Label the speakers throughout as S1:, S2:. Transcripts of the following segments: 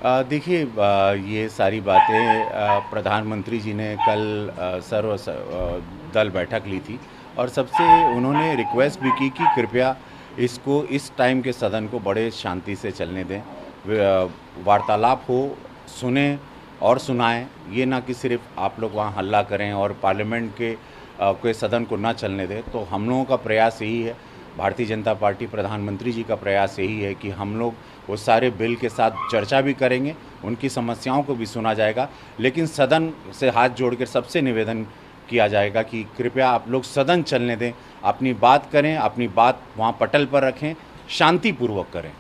S1: देखिए, ये सारी बातें प्रधानमंत्री जी ने कल दल बैठक ली थी और सबसे उन्होंने रिक्वेस्ट भी की कि कृपया इसको इस टाइम के सदन को बड़े शांति से चलने दें। वार्तालाप हो, सुने और सुनाएं, ये ना कि सिर्फ आप लोग वहाँ हल्ला करें और पार्लियामेंट के सदन को ना चलने दें। तो हम लोगों का प्रयास यही है, भारतीय जनता पार्टी प्रधानमंत्री जी का प्रयास यही है कि हम लोग वो सारे बिल के साथ चर्चा भी करेंगे, उनकी समस्याओं को भी सुना जाएगा, लेकिन सदन से हाथ जोड़कर सबसे निवेदन किया जाएगा कि कृपया आप लोग सदन चलने दें, अपनी बात करें, अपनी बात वहाँ पटल पर रखें, शांतिपूर्वक करें।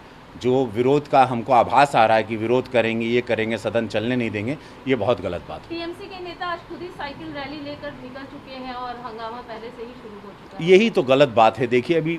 S1: जो विरोध का हमको आभास आ रहा है कि विरोध करेंगे, ये करेंगे, सदन चलने नहीं देंगे, ये बहुत गलत बात है।
S2: टीएमसी के नेता आज खुद ही साइकिल रैली लेकर निकल चुके हैं और हंगामा पहले से ही शुरू हो चुका है।
S1: यही तो गलत बात है। देखिए, अभी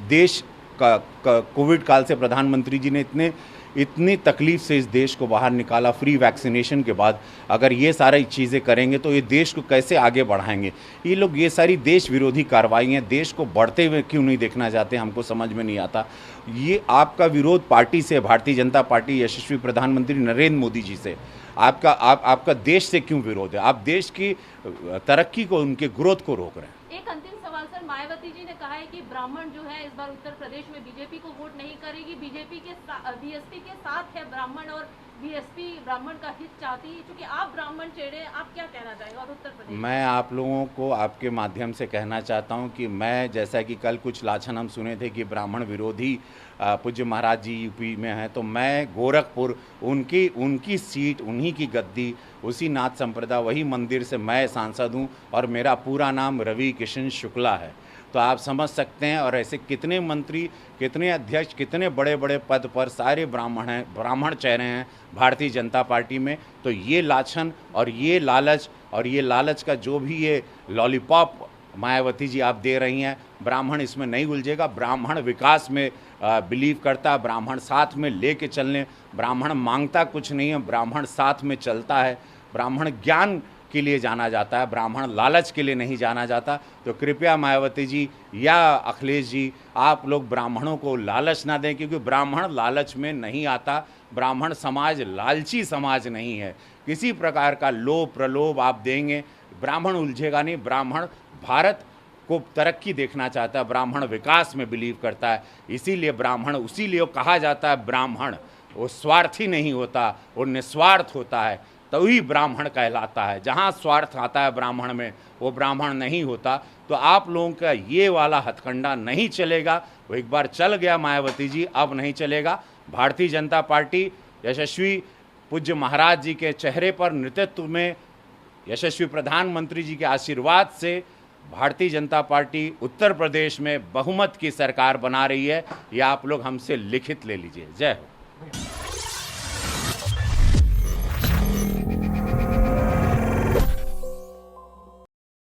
S1: देश का कोविड काल से प्रधानमंत्री जी ने इतनी तकलीफ से इस देश को बाहर निकाला, फ्री वैक्सीनेशन के बाद अगर ये सारी चीज़ें करेंगे तो ये देश को कैसे आगे बढ़ाएंगे। ये लोग ये सारी देश विरोधी कार्रवाइयाँ देश को बढ़ते हुए क्यों नहीं देखना चाहते, हमको समझ में नहीं आता। ये आपका विरोध पार्टी से, भारतीय जनता पार्टी यशस्वी प्रधानमंत्री नरेंद्र मोदी जी से, आपका देश से क्यों विरोध है? आप देश की तरक्की को, उनके ग्रोथ को रोक रहे हैं।
S2: एक अंतिम सवाल सर, मायावती जी ने कहा है कि ब्राह्मण जो है इस बार उत्तर प्रदेश में बीजेपी को वोट नहीं करेगी, बीजेपी के बीएसपी के साथ है ब्राह्मण और बीएसपी ब्राह्मण का हित चाहती है। क्योंकि आप ब्राह्मण चेहरे, आप क्या कहना चाहेंगे? और उत्तर प्रदेश
S1: मैं आप लोगों को आपके माध्यम से कहना चाहता हूं कि मैं, जैसा कि कल कुछ लाछन हम सुने थे कि ब्राह्मण विरोधी पूज्य महाराज जी यूपी में हैं, तो मैं गोरखपुर, उनकी सीट, उन्हीं की गद्दी, उसी नाथ संप्रदाय, वही मंदिर से मैं सांसद हूं और मेरा पूरा नाम रवि किशन शुक्ला है। तो आप समझ सकते हैं। और ऐसे कितने मंत्री, कितने अध्यक्ष, कितने बड़े बड़े पद पर सारे ब्राह्मण हैं, ब्राह्मण चेहरे हैं भारतीय जनता पार्टी में। तो ये लाछन और ये लालच का जो भी ये लॉलीपॉप मायावती जी आप दे रही हैं, ब्राह्मण इसमें नहीं उलझेगा। ब्राह्मण विकास में बिलीव करता है, ब्राह्मण साथ में लेके चलने, ब्राह्मण मांगता कुछ नहीं है, ब्राह्मण साथ में चलता है। ब्राह्मण ज्ञान के लिए जाना जाता है, ब्राह्मण लालच के लिए नहीं जाना जाता। तो कृपया मायावती जी या अखिलेश जी, आप लोग ब्राह्मणों को लालच ना दें, क्योंकि ब्राह्मण लालच में नहीं आता। ब्राह्मण समाज लालची समाज नहीं है। किसी प्रकार का लोभ प्रलोभ आप देंगे, ब्राह्मण उलझेगा नहीं। ब्राह्मण भारत को तरक्की देखना चाहता है, ब्राह्मण विकास में बिलीव करता है। इसीलिए ब्राह्मण, उसीलिए कहा जाता है ब्राह्मण वो स्वार्थी नहीं होता, वो निस्वार्थ होता है, तभी ब्राह्मण कहलाता है। जहाँ स्वार्थ आता है ब्राह्मण में, वो ब्राह्मण नहीं होता। तो आप लोगों का ये वाला हथकंडा नहीं चलेगा। वो एक बार चल गया मायावती जी, अब नहीं चलेगा। भारतीय जनता पार्टी यशस्वी पूज्य महाराज जी के चेहरे पर, नेतृत्व में यशस्वी प्रधानमंत्री जी के आशीर्वाद से भारतीय जनता पार्टी उत्तर प्रदेश में बहुमत की सरकार बना रही है। ये आप लोग हमसे लिखित ले लीजिए। जय हो।